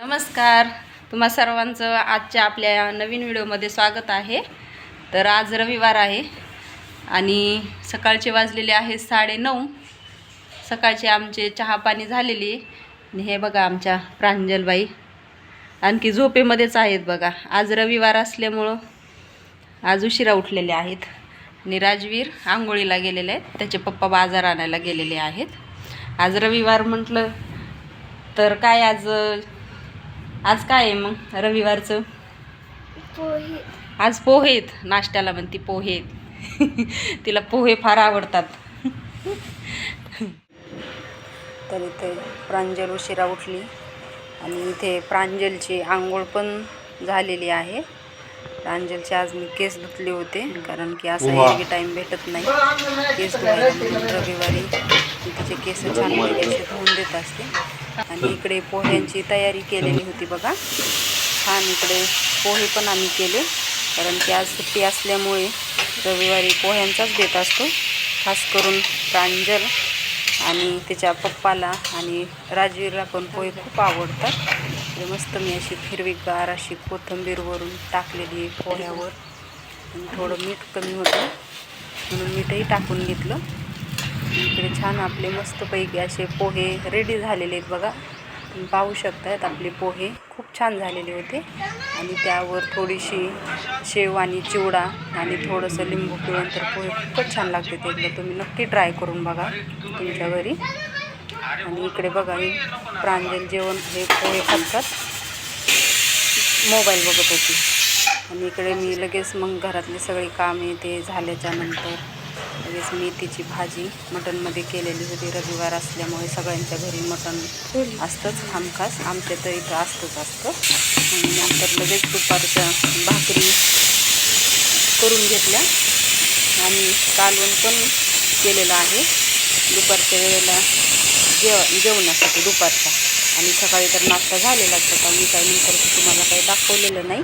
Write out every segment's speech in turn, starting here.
नमस्कार, तुम्हा सर्वांचं आजच्या आपल्या नवीन व्हिडिओमध्ये स्वागत आहे। तर आज रविवार आहे आणि सकाळचे वाजलेले आहेत 9:30। सकाळचे आमचे चहा पाणी झालेली आणि हे बघा आमच्या प्रांजलबाई आणखी झोपेमध्येच आहेत बघा। आज रविवार असल्यामुळं आज उशिरा उठलेले आहेत आणि राजवीर आंघोळीला गेलेले आहेत, त्याचे पप्पा बाजार आणायला गेलेले आहेत। आज रविवार म्हटलं तर काय आज काय आहे मग रविवारचं? पोहे। आज पोहे आहेत, नाश्त्याला म्हणती पोहे आहेत। तिला पोहे फार आवडतात। तर इथे प्रांजल उशिरा उठली आणि इथे प्रांजलची आंघोळ पण झालेली आहे। प्रांजलचे आज मी केस धुतले होते कारण की असा एक टाईम भेटत नाही केस धुवायला, म्हणून रविवारी तिचे केस छान असे धुवून देत असते। आणि इकडे पोह्यांची तयारी केलेली होती बघा, छान इकडे पोहे पण आम्ही केले कारण की आज सुट्टी असल्यामुळे रविवारी पोह्यांचाच देत असतो। खास करून प्रांजल आणि तिच्या पप्पाला आणि राजवीरला पण पोहे खूप आवडतात। मस्त मी अशी हिरवीगार अशी कोथिंबीर वरून टाकलेली पोह्यावर आणि थोडं मीठ कमी होतं म्हणून मीठही टाकून घेतलं। इकडे छान आपले मस्तपैकी असे पोहे रेडी झालेले आहेत बघा, तुम्ही पाहू शकतायत। आपले पोहे खूप छान झालेले होते आणि त्यावर थोडीशी शेव आणि चिवडा आणि थोडंसं लिंबू पिळून तर पोहे खूपच छान लागते। ते एकदा तुम्ही नक्की ट्राय करून बघा तुमच्या घरी। आणि इकडे बघा ही प्रांजल जेवण हे पोहे खातात मोबाईल बघत होती आणि इकडे मी लगेच मग घरातले सगळी कामे ते झाल्याच्या नंतर लगेच मेथीची भाजी मटनमध्ये केलेली होती। रविवार असल्यामुळे सगळ्यांच्या घरी मटन असतंच हमखास, आमच्या तर इथं असतं। आणि नंतर लगेच दुपारच्या भाकरी करून घेतल्या आणि कालवण पण केलेलं आहे दुपारच्या वेळेला जेवणासाठी दुपारचा। आणि सकाळी तर नाश्ता झालेलाच होता, मी काही नंतर तुम्हाला काही दाखवलेलं नाही।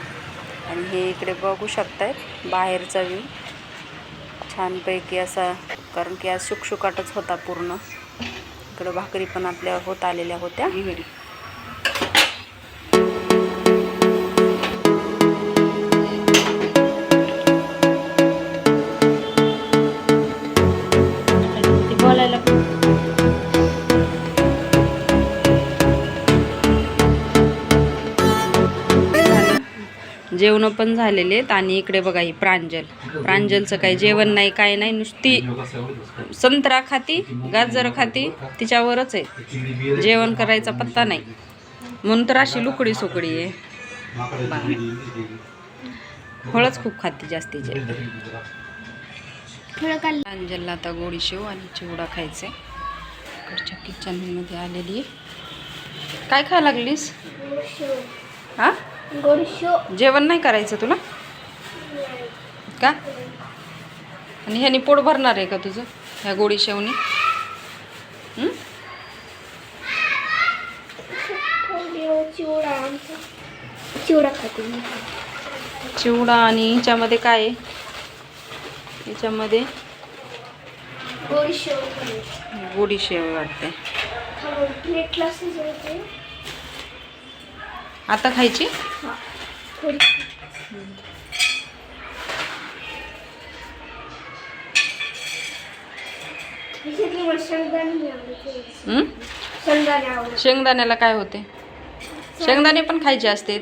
आणि हे इकडे बघू शकतायत बाहेरचा व्ह्यू छानपैकी असा, कारण की आज शुकशुकाटच होता पूर्ण। इकडं भाकरी पण आपल्या होत आलेल्या होत्या। बोलायला जेवण पण झालेले आहेत। आणि इकडे बघा ही प्रांजलचं काही जेवण नाही काय नाही, नुसती संत्रा खाती गाजर खाती, तिच्यावरच आहे, जेवण करायचा पत्ता नाही म्हणून तर अशी लुकडी सुकडी आहे। फळच खूप खाती जास्तीचे। प्रांजलला आता गोडी शेव आणि चिवडा खायचे। इकडच्या किचनमध्ये आलेली आहे। काय खायला लागलीस? हा, जेवण नाही करायचं तुला का? आणि ह्यानी पोट भरणार आहे का तुझं ह्या गोडी शेवनी? चिवडा आणि ह्याच्यामध्ये काय आहे? ह्याच्यामध्ये गोडी शेव वाटते। आता खायची? शेंगदाण्याला काय होते? शेंगदाणे पण खायचे असते।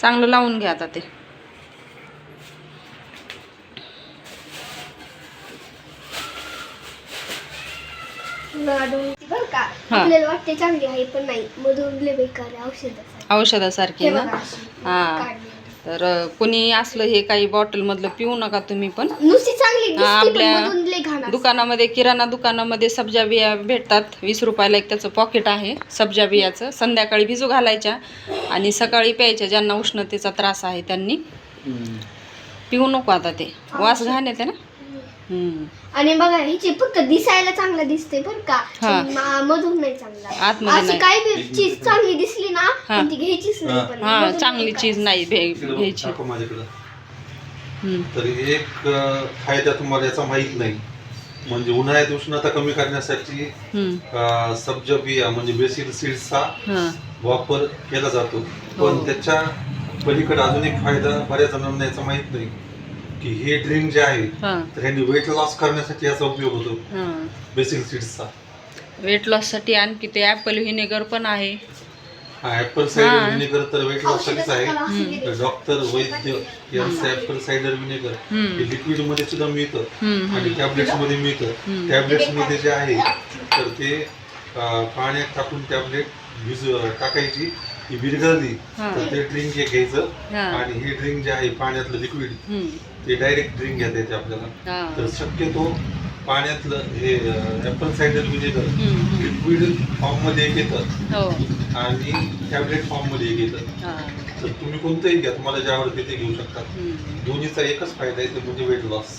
चांगलं लावून घ्या आता ते। आपल्याला वाटते चांगली आहे पण नाही, मधून लय बेकार आहे, औषधासारखी ना। हा, तर कोणी असलं हे काही बॉटल मधलं पिऊ नका तुम्ही पण। नुसती चांगली दिसते, आपल्या दुकानामध्ये किराणा दुकानामध्ये सब्जा बिया भेटतात, 20 रुपयाला एक त्याचं पॉकेट आहे सब्जा बियाचं। संध्याकाळी भिजू घालायच्या आणि सकाळी प्यायच्या। ज्यांना उष्णतेचा त्रास आहे त्यांनी पिऊ नको आता, ते वास घाण येते ना। आणि बघा हिची फक्त दिसायला चांगला दिसते बरं का, मधून नाही चांगला, आतमध्ये काय बी चीज चांगली दिसली ना ती घ्यायचीच नाही। पण हा, चांगली चीज नाही घ्यायची। तर एक फायदा तुम्हाला याचा माहित नाही, म्हणजे उन्हाळ्यात उष्णता कमी करण्यासाठी सब्जा बिया म्हणजे बेसिल सीड्सचा वापर केला जातो. पण त्याच्या पलीकडे अजून एक फायदा बऱ्याच जणांना याचा माहित नाही की हे ड्रिंक जे आहे तर ह्यांनी वेट लॉस करण्यासाठी याचा उपयोग होतो बेसिल सीड्सचा. वेट लॉससाठी आणखी ते ॲपल व्हिनेगर पण आहे. ऍपल सायडर व्हिनेगर तर वेट लॉस साठीच आहे. डॉक्टर वैद्य यांचं ऍपल सायडर व्हिनेगर हे लिक्विड मध्ये सुद्धा मिळतं आणि टॅबलेट्स मध्ये मिळतं. टॅबलेट्स मध्ये जे आहे तर ते पाण्यात टाकून टॅबलेट टाकायची, ती विरघळली तर ते ड्रिंक हे घ्यायचं आणि हे ड्रिंक जे आहे पाण्यातलं लिक्विड ते डायरेक्ट ड्रिंक घेता येते आपल्याला. तर शक्यतो पाण्यातलं हे ऍपल सायडर व्हिनेगर लिक्विड फॉर्म मध्ये एक येतं आणि टॅबलेट फॉर्म मध्ये एक येतं. तर तुम्ही कोणतंही घ्या, तुम्हाला जे आवडते ते घेऊ शकता. दोन्हीचा एकच फायदा आहे, ते म्हणजे वेट लॉस.